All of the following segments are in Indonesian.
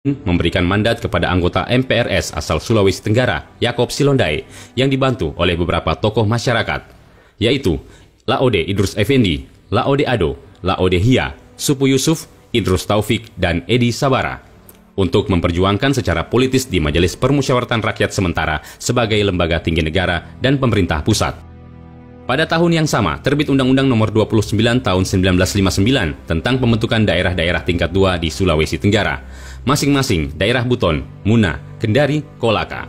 memberikan mandat kepada anggota MPRS asal Sulawesi Tenggara, Yaakob Silondai, yang dibantu oleh beberapa tokoh masyarakat, yaitu Laode Idrus Effendi, Laode Ado, Laode Hia, Supu Yusuf, Idrus Taufik, dan Edi Sabara, untuk memperjuangkan secara politis di Majelis Permusyawaratan Rakyat Sementara sebagai lembaga tinggi negara dan pemerintah pusat. Pada tahun yang sama, terbit Undang-Undang Nomor 29 Tahun 1959 tentang pembentukan daerah-daerah tingkat 2 di Sulawesi Tenggara, masing-masing daerah Buton, Muna, Kendari, Kolaka.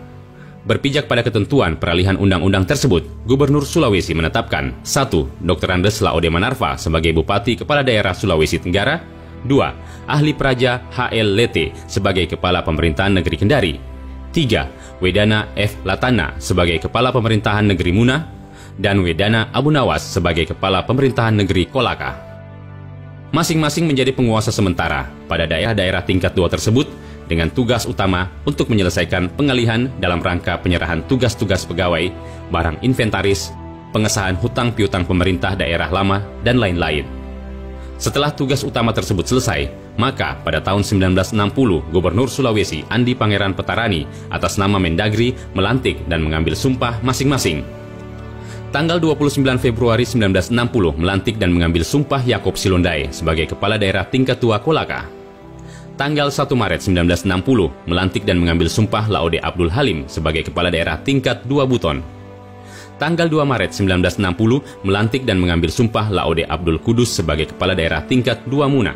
Berpijak pada ketentuan peralihan undang-undang tersebut, Gubernur Sulawesi menetapkan 1. Dr. Andes Laode Manarfa sebagai Bupati Kepala Daerah Sulawesi Tenggara, 2. Ahli Praja H.L. Lete sebagai Kepala Pemerintahan Negeri Kendari, 3. Wedana F. Latana sebagai Kepala Pemerintahan Negeri Muna, dan Wedana Abu Nawas sebagai Kepala Pemerintahan Negeri Kolaka. Masing-masing menjadi penguasa sementara pada daerah-daerah tingkat 2 tersebut dengan tugas utama untuk menyelesaikan pengalihan dalam rangka penyerahan tugas-tugas pegawai, barang inventaris, pengesahan hutang piutang pemerintah daerah lama, dan lain-lain. Setelah tugas utama tersebut selesai, maka pada tahun 1960 Gubernur Sulawesi Andi Pangeran Petarani atas nama Mendagri melantik dan mengambil sumpah masing-masing. Tanggal 29 Februari 1960 melantik dan mengambil sumpah Yaakob Silondai sebagai Kepala Daerah Tingkat 2 Kolaka. Tanggal 1 Maret 1960 melantik dan mengambil sumpah Laode Abdul Halim sebagai Kepala Daerah Tingkat 2 Buton. Tanggal 2 Maret 1960 melantik dan mengambil sumpah Laode Abdul Kudus sebagai Kepala Daerah Tingkat 2 Muna.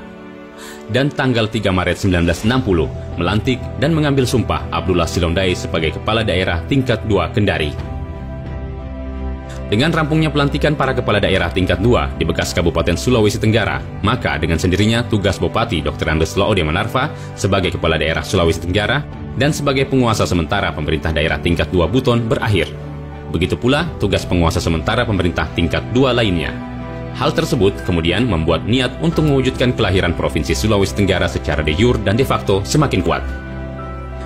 Dan tanggal 3 Maret 1960 melantik dan mengambil sumpah Abdullah Silondai sebagai Kepala Daerah Tingkat 2 Kendari. Dengan rampungnya pelantikan para kepala daerah tingkat 2 di bekas Kabupaten Sulawesi Tenggara, maka dengan sendirinya tugas Bupati Dr. Andes Laode Manarfa sebagai Kepala Daerah Sulawesi Tenggara dan sebagai penguasa sementara pemerintah daerah tingkat 2 Buton berakhir. Begitu pula tugas penguasa sementara pemerintah tingkat 2 lainnya. Hal tersebut kemudian membuat niat untuk mewujudkan kelahiran Provinsi Sulawesi Tenggara secara de jure dan de facto semakin kuat.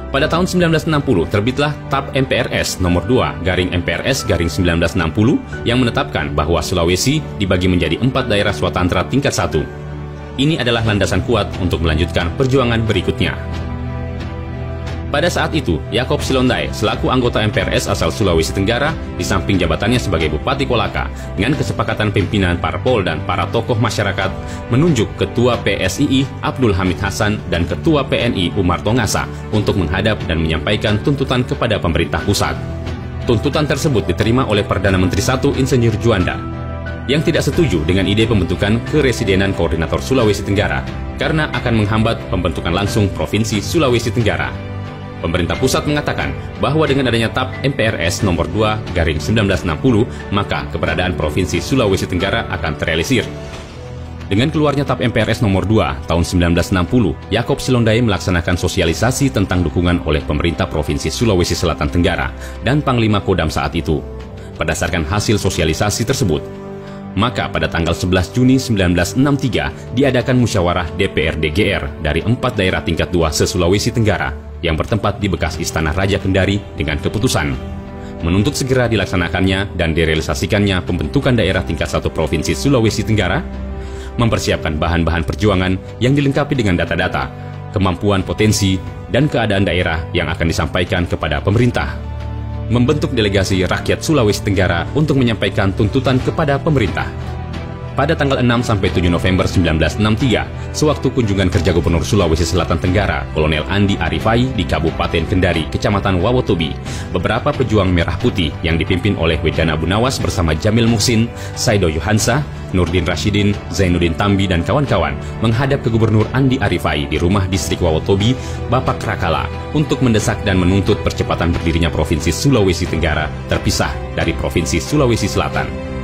Pada tahun 1960 terbitlah TAP MPRS nomor 2 garing MPRS garing 1960 yang menetapkan bahwa Sulawesi dibagi menjadi 4 daerah swatantra tingkat 1. Ini adalah landasan kuat untuk melanjutkan perjuangan berikutnya. Pada saat itu, Yaakob Silondai selaku anggota MPRS asal Sulawesi Tenggara di samping jabatannya sebagai Bupati Kolaka dengan kesepakatan pimpinan parpol dan para tokoh masyarakat menunjuk Ketua PSII Abdul Hamid Hasan dan Ketua PNI Umar Tongasa untuk menghadap dan menyampaikan tuntutan kepada pemerintah pusat. Tuntutan tersebut diterima oleh Perdana Menteri I Insinyur Juanda yang tidak setuju dengan ide pembentukan Keresidenan Koordinator Sulawesi Tenggara karena akan menghambat pembentukan langsung Provinsi Sulawesi Tenggara. Pemerintah pusat mengatakan bahwa dengan adanya TAP MPRS nomor 2 garing 1960, maka keberadaan Provinsi Sulawesi Tenggara akan terrealisir. Dengan keluarnya TAP MPRS nomor 2 tahun 1960, Yaakob Silondai melaksanakan sosialisasi tentang dukungan oleh pemerintah Provinsi Sulawesi Selatan Tenggara dan Panglima Kodam saat itu. Berdasarkan hasil sosialisasi tersebut, maka pada tanggal 11 Juni 1963 diadakan musyawarah DPRD GR dari 4 daerah tingkat 2 se-Sulawesi Tenggara yang bertempat di bekas Istana Raja Kendari dengan keputusan menuntut segera dilaksanakannya dan direalisasikannya pembentukan daerah tingkat 1 Provinsi Sulawesi Tenggara, mempersiapkan bahan-bahan perjuangan yang dilengkapi dengan data-data, kemampuan potensi, dan keadaan daerah yang akan disampaikan kepada pemerintah, membentuk delegasi rakyat Sulawesi Tenggara untuk menyampaikan tuntutan kepada pemerintah. Pada tanggal 6-7 November 1963, sewaktu kunjungan kerja Gubernur Sulawesi Selatan Tenggara, Kolonel Andi Arifai di Kabupaten Kendari, Kecamatan Wawotobi, beberapa pejuang merah putih yang dipimpin oleh Wedana Abu Nawas bersama Jamil Muhsin, Saido Yohansa, Nurdin Rashidin, Zainuddin Tambi, dan kawan-kawan menghadap ke Gubernur Andi Arifai di rumah distrik Wawotobi, Bapak Krakala, untuk mendesak dan menuntut percepatan berdirinya Provinsi Sulawesi Tenggara terpisah dari Provinsi Sulawesi Selatan.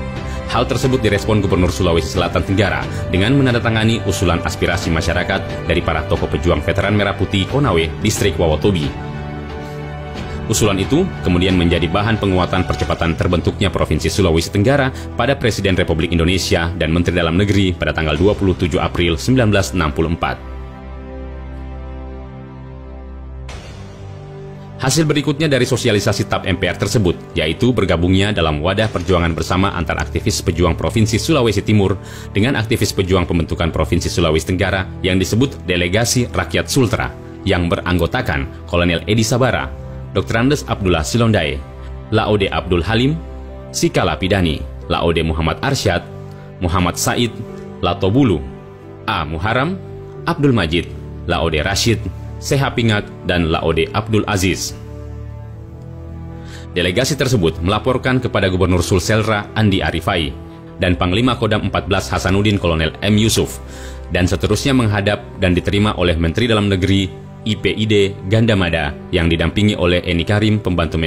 Hal tersebut direspon Gubernur Sulawesi Selatan Tenggara dengan menandatangani usulan aspirasi masyarakat dari para tokoh pejuang veteran Merah Putih Konawe, distrik Wawotobi. Usulan itu kemudian menjadi bahan penguatan percepatan terbentuknya Provinsi Sulawesi Tenggara pada Presiden Republik Indonesia dan Menteri Dalam Negeri pada tanggal 27 April 1964. Hasil berikutnya dari sosialisasi TAP MPR tersebut, yaitu bergabungnya dalam wadah perjuangan bersama antara aktivis pejuang Provinsi Sulawesi Timur dengan aktivis pejuang pembentukan Provinsi Sulawesi Tenggara yang disebut Delegasi Rakyat Sultra yang beranggotakan Kolonel Edi Sabara, Dr. Andes Abdullah Silondai, Laode Abdul Halim, Sikala Pidani, Laode Muhammad Arsyad, Muhammad Said, Lato Bulu, A. Muharam, Abdul Majid, Laode Rashid, Seha Pingak, dan Laode Abdul Aziz. Delegasi tersebut melaporkan kepada Gubernur Sulselra Andi Arifai dan Panglima Kodam 14 Hasanuddin Kolonel M. Yusuf, dan seterusnya menghadap dan diterima oleh Menteri Dalam Negeri IPID Gandamada yang didampingi oleh Eni Karim, pembantu Mendak.